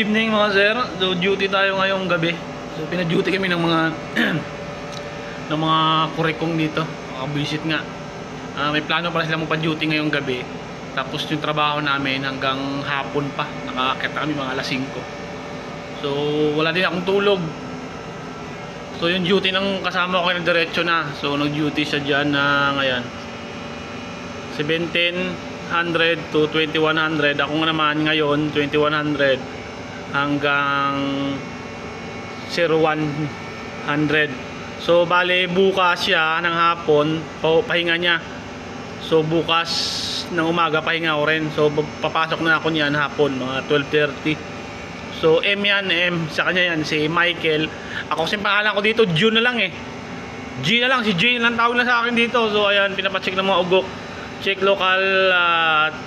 evening mga sir. So duty tayo ngayong gabi. So pina-duty kami ng mga ng mga kurekong dito. Visit nga. May plano pala sila magpa-duty ngayong gabi. Tapos yung trabaho namin hanggang hapon pa. Nakakakita kami mga alas 5. So wala din akong tulog. So yung duty ng kasama ko ay nagdiretso na. So nag-duty siya dyan na ngayon 1700 to 2100. Ako naman ngayon 2100 hanggang 0100. So bale bukas siya ng hapon pahinga niya. So bukas ng umaga pahinga ko rin. So papasok na ako niyan hapon mga 12:30. So M yan, M sa kanya yan, si Michael. Ako kasi pangalan ko dito June na lang eh. G na lang, si J lang tawag na sa akin dito. So ayan, pinapacheck ng mga ugok. Check local,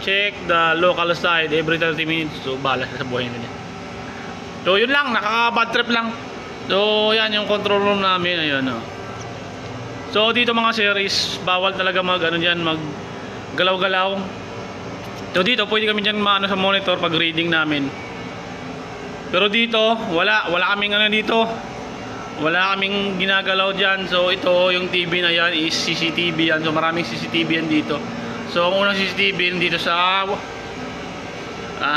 check the local side every 30 minutes. So balas na sa buhay nila. So yun lang, nakaka-bad trip lang. So yan yung control room namin, ayun oh. So dito mga series, bawal talaga mag ano diyan, mag galaw-galaw. So dito pwede kami diyan maano sa monitor pag reading namin. Pero dito, wala kaming ano dito. Wala kaming ginagalaw diyan. So ito yung TV na yan is CCTV yan. So maraming CCTV yan dito. So ang unang CCTV dito sa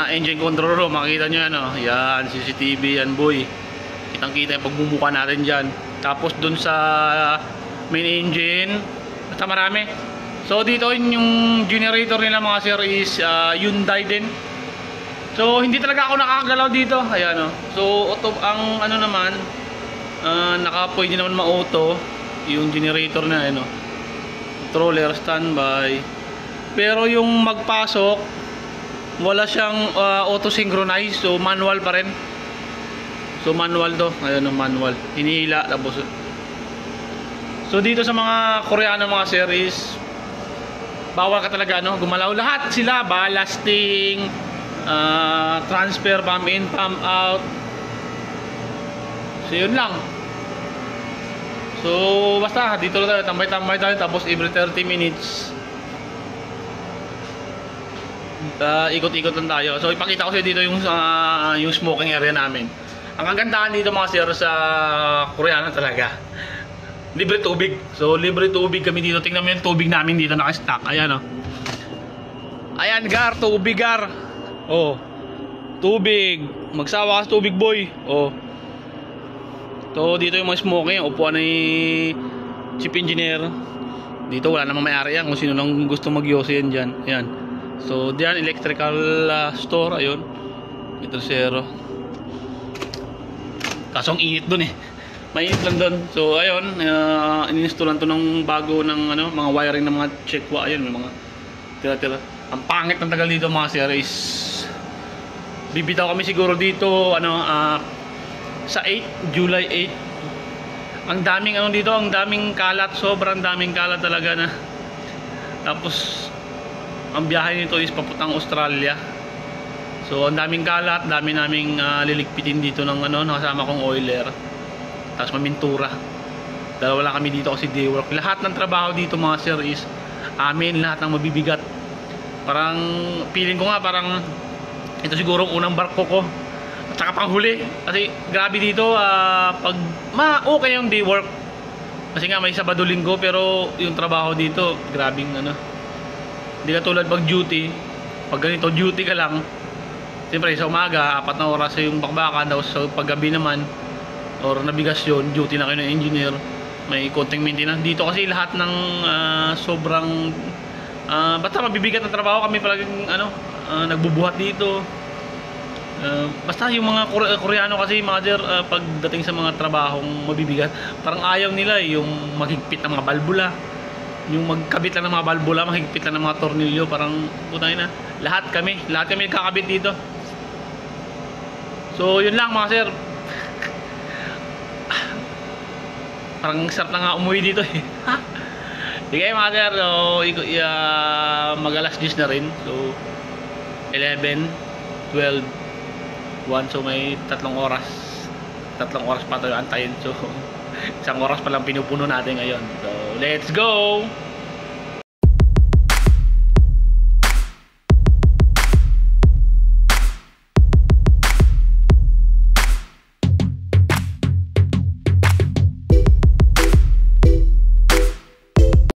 engine control room, makikita nyo yan oh. Yan, CCTV yan boy. Kitang kita yung pagmumuka natin dyan. Tapos dun sa main engine, basta marami. So dito yung generator nila mga sir is Hyundai din. So hindi talaga ako nakakagalaw dito. Ayan oh. So auto, ang ano naman pwede naman ma-auto yung generator na ano. Controller standby. Pero yung magpasok wala siyang auto synchronize, so manual pa rin. So manual to, ayun ang manual. Hinihila tapos. So dito sa mga Koreano mga series, bawal ka talaga no, gumalaw lahat sila, ballasting, transfer, pump in, pump out. So yun lang. So basta dito lang tayo, tambay-tambay tayo, tapos every 30 minutes ikot-ikot lang tayo. So ipakita ko sa dito yung smoking area namin. Ang kagandahan dito mga sir sa Koreano talaga, libre tubig. So libre tubig kami dito. Tingnan mo yung tubig namin dito naka-stack. Ayan oh. Ayan gar, tubig gar. Oh. Tubig. Magsawa ka sa tubig boy. Oh. So dito yung mga smoking, upuan ni chief engineer. Dito wala namang may-ari yan, kung sino lang gusto magyosi yan dyan. Ayan. So diyan electrical store, ayun. Ito zero. Kaso ang init dun eh. Mainit lang dun. So ayun, ininstalan to ng bago ng ano, mga wiring ng mga checkwa, ayun, may mga tira-tira. Ang pangit ng tagal dito mga series. Bibitaw kami siguro dito ano sa 8, July 8. Ang daming ano dito, ang daming kalat, sobrang daming kalat talaga na. Tapos ang biyahe nito is papuntang Australia. So ang daming kalat, dami naming liligpitin dito ng ano, nakasama kong oiler. Tapos mamintura. Dalawa lang kami dito kasi day work. Lahat ng trabaho dito mga sir is amin, lahat ng mabibigat. Parang feeling ko nga parang ito siguro unang barko ko. At saka panghuli. Kasi grabe dito pag okay yung day work. Kasi nga may Sabado Linggo, pero yung trabaho dito grabing ano. Hindi ka tulad pag duty. Pag ganito duty ka lang, siyempre sa umaga 4 na oras yung bakbakan, tapos sa paggabi naman or nabigasyon, duty na kayo ng engineer, may konting maintenance dito. Kasi lahat ng sobrang basta mabibigat na trabaho kami palaging ano, nagbubuhat dito. Basta yung mga Koreano kasi mga sir, pagdating sa mga trabahong mabibigat, parang ayaw nila yung maghigpit ng mga balbula, yung magkabit lang ng mga balbula, mahigpit lang ng mga tornilyo. Parang putangin na, lahat kami kakabit dito. So yun lang mga sir. Parang sarap na nga umuwi dito eh. Sige mga sir, so mag-alas 10 na rin. So 11, 12, 1, so may 3 oras pa tayo antayin. So 1 oras pa lang pinupuno natin ngayon. So let's go.